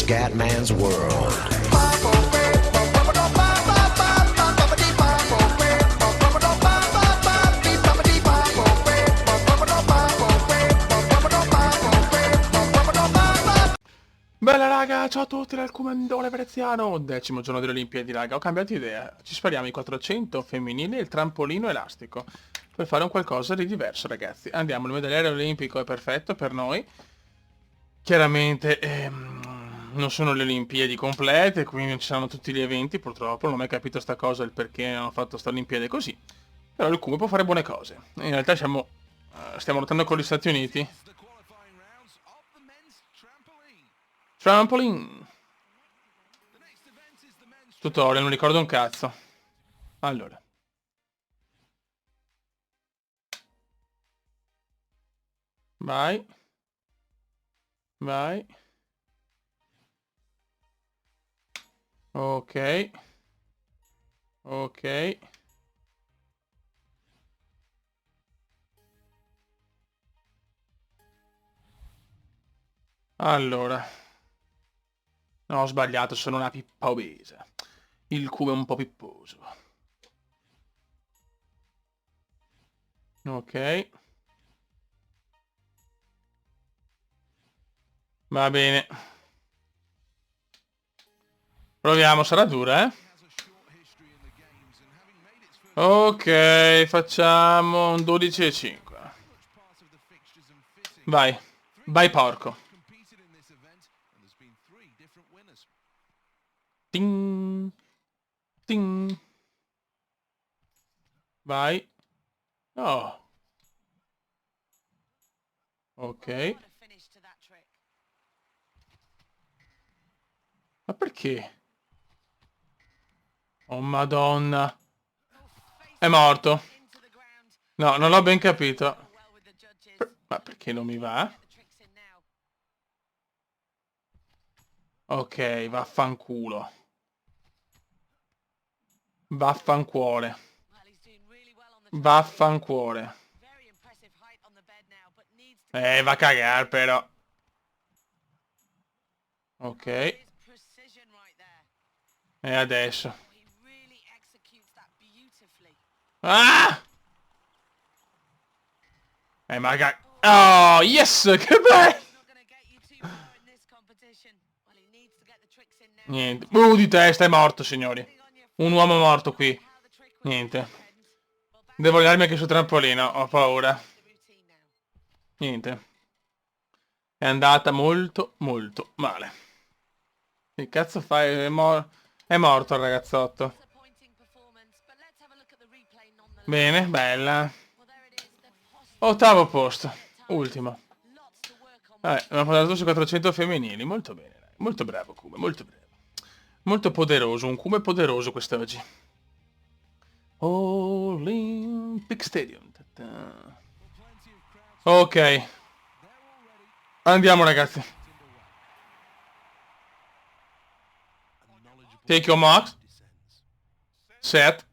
Scatman's World. Bella raga, ciao a tutti dal Comandone Veneziano, 10° giorno delle Olimpiadi raga, ho cambiato idea, ci spariamo i 400 femminili e il trampolino elastico, per fare un qualcosa di diverso ragazzi, andiamo, il medagliere olimpico è perfetto per noi, chiaramente non sono le Olimpiadi complete, quindi non ci saranno tutti gli eventi purtroppo, non ho mai capito sta cosa, il perché hanno fatto sta Olimpiade così, però il Cume può fare buone cose, in realtà stiamo lottando con gli Stati Uniti. Trampoline. Tutorial, non ricordo un cazzo. Allora. Vai. Vai. Ok. Ok. Allora. No, ho sbagliato, sono una pippa obesa. Il cubo è un po' pipposo. Ok. Va bene. Proviamo, sarà dura, eh? Ok, facciamo un 12,5. Vai. Vai porco. Ting. Ting. Vai. Oh. Ok. Ma perché? Oh madonna. È morto. No, non l'ho ben capito. Ma perché non mi va? Ok, vaffanculo. Vaffancuore. Vaffancuore. Va a cagare però. Ok. E adesso. Ah! Magari... Oh, yes! Che bello! Niente. Di testa, è morto, signori. Un uomo morto qui. Niente. Devo allenarmi anche sul trampolino, ho paura. Niente. È andata molto, molto male. Che cazzo fai? È morto il ragazzotto. Bene, bella. Ottavo posto. Ultimo. Vabbè, abbiamo portato su 400 femminili. Molto bene, dai. Molto bravo Kume, molto bravo. Molto poderoso, un Kume poderoso quest'oggi. Olympic Stadium. Ok. Andiamo ragazzi. Take your marks. Set.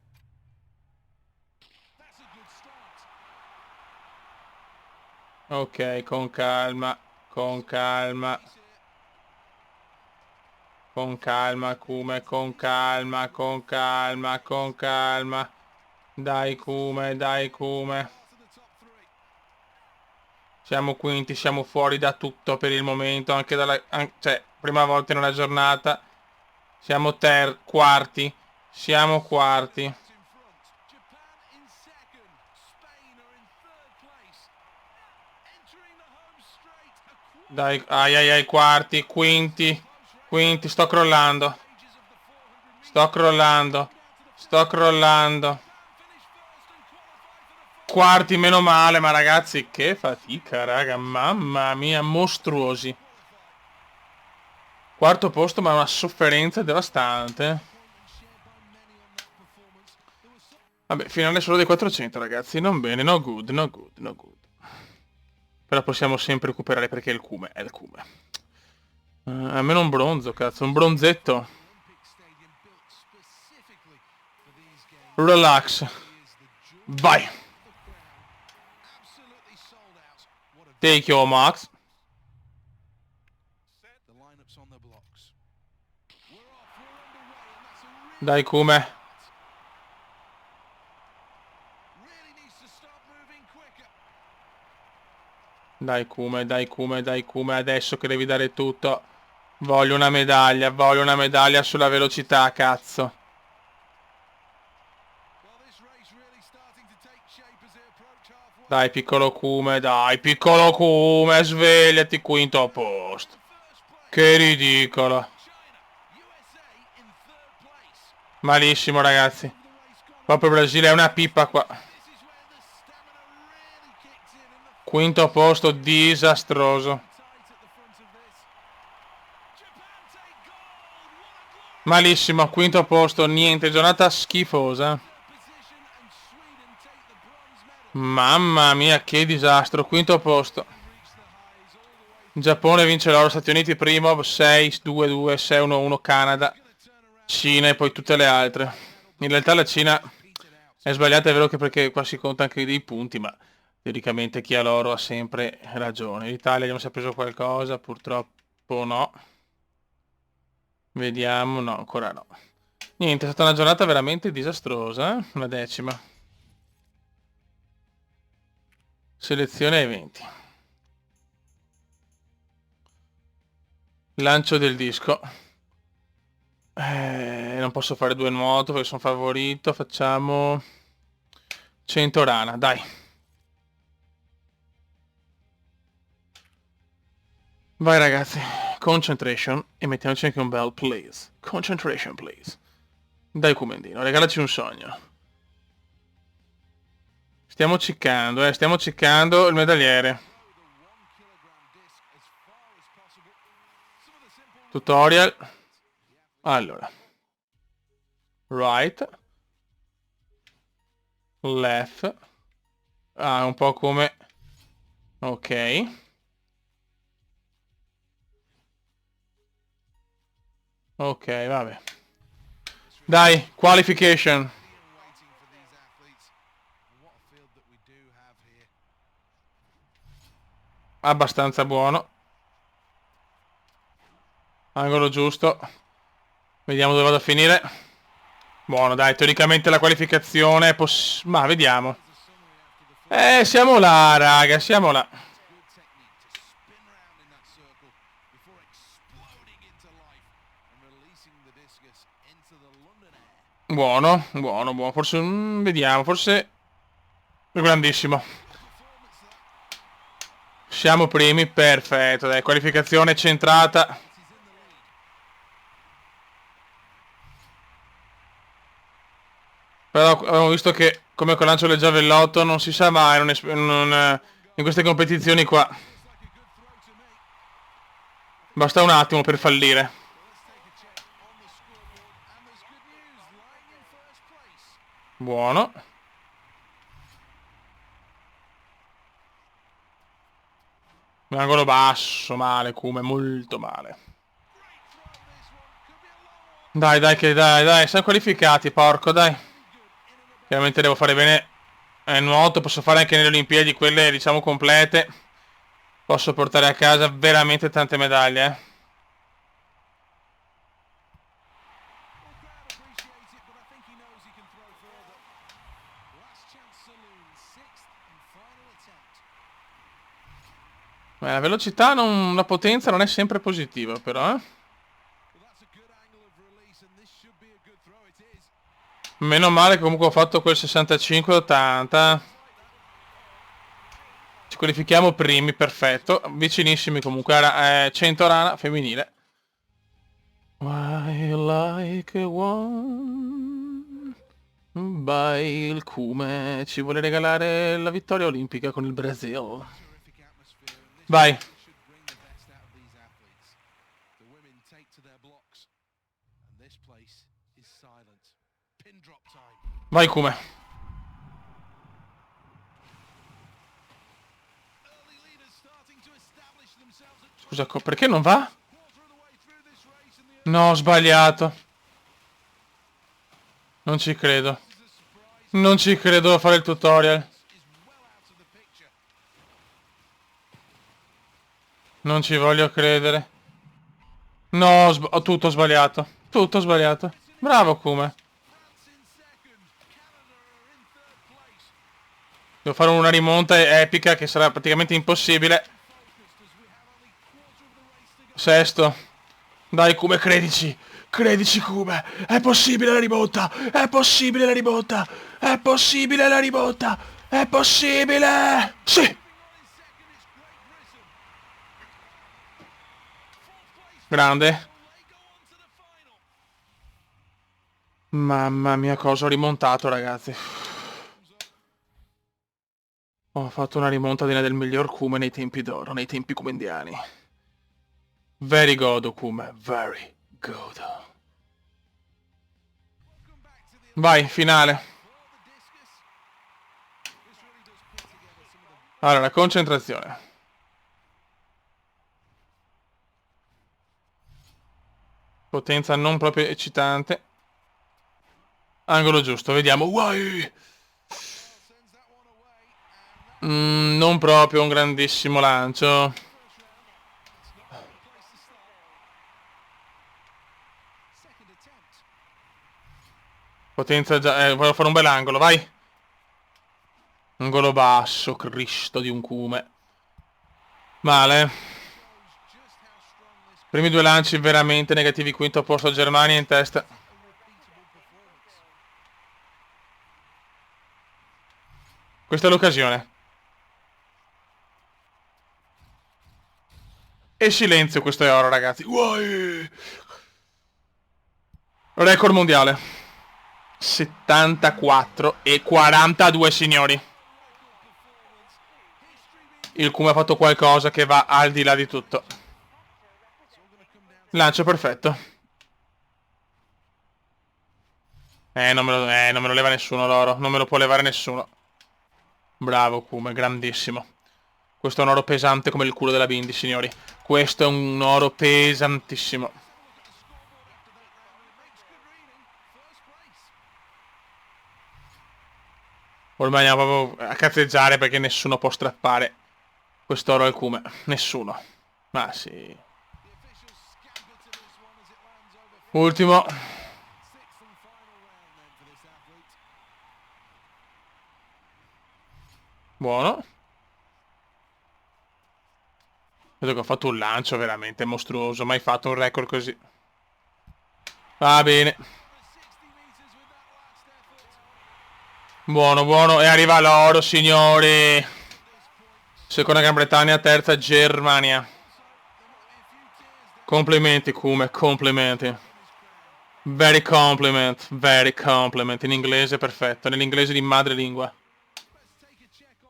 Ok, con calma. Con calma. Con calma, Kume, con calma, con calma, con calma. Dai, Kume, dai, Kume. Siamo quinti, siamo fuori da tutto per il momento, anche dalla... cioè, prima volta in una giornata. Siamo quarti. Siamo quarti. Dai, ai ai ai, quarti, quinti. Quinti, sto crollando. Sto crollando. Sto crollando. Quarti, meno male, ma ragazzi, che fatica, raga. Mamma mia, mostruosi. Quarto posto, ma una sofferenza devastante. Vabbè, finale solo dei 400, ragazzi. Non bene, no good, no good, no good. Però possiamo sempre recuperare perché è il Cume, è il Cume. Almeno un bronzo, cazzo, un bronzetto. Relax. Vai. Take your marks. Dai Kume. Dai Kume, dai Kume, dai Kume, adesso che devi dare tutto. Voglio una medaglia sulla velocità, cazzo. Dai piccolo Kume, svegliati, quinto posto. Che ridicolo. Malissimo ragazzi. Proprio il Brasile è una pippa qua. Quinto posto disastroso. Malissimo, quinto posto, niente, giornata schifosa. Mamma mia, che disastro, quinto posto. Giappone vince l'oro, Stati Uniti primo, 6-2-2, 6-1-1, Canada, Cina e poi tutte le altre. In realtà la Cina è sbagliata, è vero che perché qua si conta anche dei punti, ma teoricamente chi ha l'oro ha sempre ragione. L'Italia abbiamo sempre preso qualcosa, purtroppo no. Vediamo, no, ancora no. Niente, è stata una giornata veramente disastrosa, la decima. Selezione eventi. Lancio del disco. Non posso fare due nuoto perché sono favorito. Facciamo 100 rana, dai. Vai ragazzi, concentration e mettiamoci anche un bel please. Concentration please. Dai Comendino, regalaci un sogno. Stiamo ciccando il medagliere. Tutorial. Allora. Right. Left. Ah, un po' come... Ok. Ok, vabbè. Dai, qualification. Abbastanza buono. Angolo giusto. Vediamo dove vado a finire. Buono, dai, teoricamente la qualificazione è ma vediamo. Siamo là, raga, siamo là. Buono, buono, buono. Forse, vediamo, forse... Grandissimo. Siamo primi, perfetto, dai, qualificazione centrata. Però abbiamo visto che, come con lancio del giavellotto, non si sa mai in queste competizioni qua. Basta un attimo per fallire. Buono. Angolo basso, male, Kume, molto male. Dai, dai, siamo qualificati, porco, dai. Chiaramente devo fare bene nel nuoto, posso fare anche nelle Olimpiadi quelle, diciamo, complete. Posso portare a casa veramente tante medaglie, eh. La velocità, la potenza non è sempre positiva, però, eh. Meno male che comunque ho fatto quel 65-80. Ci qualifichiamo primi, perfetto. Vicinissimi comunque. 100 rana femminile. Why like one by il Kume ci vuole regalare la vittoria olimpica con il Brasile. Vai. Vai Kume. Scusa, perché non va? No, ho sbagliato. Non ci credo. Non ci credo a fare il tutorial. Non ci voglio credere. No, ho tutto sbagliato. Tutto sbagliato. Bravo, Kume. Devo fare una rimonta epica che sarà praticamente impossibile. Sesto. Dai, Kume, credici. Credici, Kume. È possibile la rimonta. È possibile la rimonta. È possibile la rimonta. È possibile. Sì. Grande. Mamma mia, cosa ho rimontato, ragazzi. Ho fatto una rimonta del miglior Kume nei tempi d'oro, nei tempi kumendiani. Very good, Kume. Very good. Vai, finale. Allora, concentrazione. Potenza non proprio eccitante. Angolo giusto, vediamo. Uai! Non proprio un grandissimo lancio. Potenza già... voglio fare un bel angolo, vai! Angolo basso, Cristo di un Kume. Male. Primi due lanci veramente negativi, quinto posto a Germania in testa. Questa è l'occasione. E silenzio, questo è oro, ragazzi. Uai! Record mondiale. 74 e 42, signori. Il Kume ha fatto qualcosa che va al di là di tutto. Lancio perfetto. Non me lo leva nessuno l'oro. Non me lo può levare nessuno. Bravo Kume, grandissimo. Questo è un oro pesante come il culo della Bindi, signori. Questo è un oro pesantissimo. Ormai andiamo proprio a cazzeggiare perché nessuno può strappare quest'oro al Kume. Nessuno. Ma sì. Ultimo. Buono. Vedo che ho fatto un lancio veramente mostruoso. Mai fatto un record così. Va bene. Buono, buono. E arriva l'oro, signori. Seconda Gran Bretagna, terza Germania. Complimenti, Kume, complimenti. Very compliment, very compliment. In inglese perfetto, nell'inglese di madrelingua.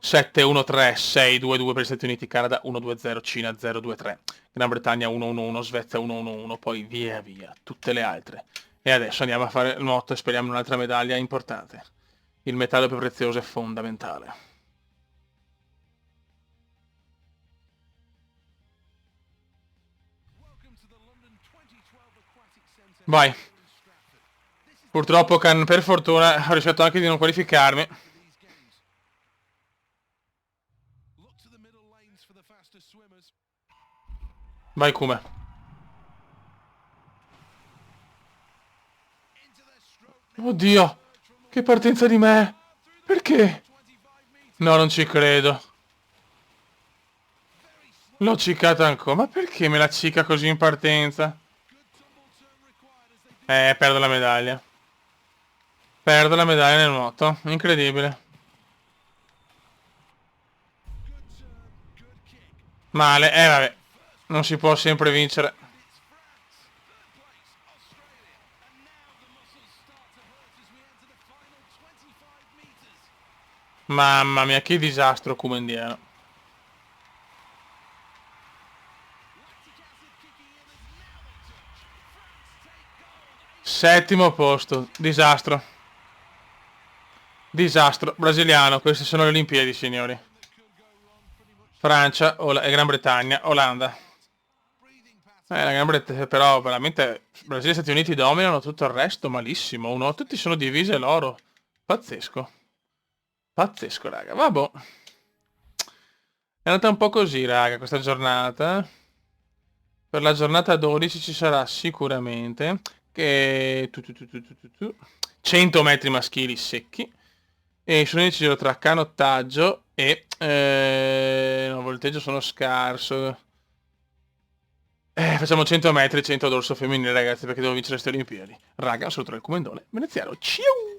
7-1-3-6-2-2 per gli Stati Uniti, Canada 1-2-0, Cina 0-2-3, Gran Bretagna 1-1-1, Svezia 1-1-1, poi via via, tutte le altre. E adesso andiamo a fare il nuoto e speriamo in un'altra medaglia importante. Il metallo più prezioso è fondamentale. Vai. Purtroppo, per fortuna, ho riuscito anche di non qualificarmi. Vai, Kume. Oddio, che partenza di me. Perché? No, non ci credo. L'ho ciccata ancora. Ma perché me la cicca così in partenza? Perdo la medaglia. Perdo la medaglia nel nuoto. Incredibile. Male. Vabbè. Non si può sempre vincere. Mamma mia, che disastro kumendiano. Settimo posto. Disastro. Disastro. Brasiliano. Queste sono le Olimpiadi, signori. Francia e Gran Bretagna. Olanda. La Gran Bretagna, però veramente Brasile e Stati Uniti dominano tutto il resto malissimo. Tutti sono divise loro. Pazzesco. Pazzesco, raga. Vabbè. È andata un po' così, raga, questa giornata. Per la giornata 12 ci sarà sicuramente che 100 metri maschili secchi e sono indeciso tra canottaggio e no, volteggio sono scarso. Facciamo 100 metri, 100 dorso femminile, ragazzi, perché devo vincere queste Olimpiadi. Raga, un saluto dal Comendone veneziano. Ciao!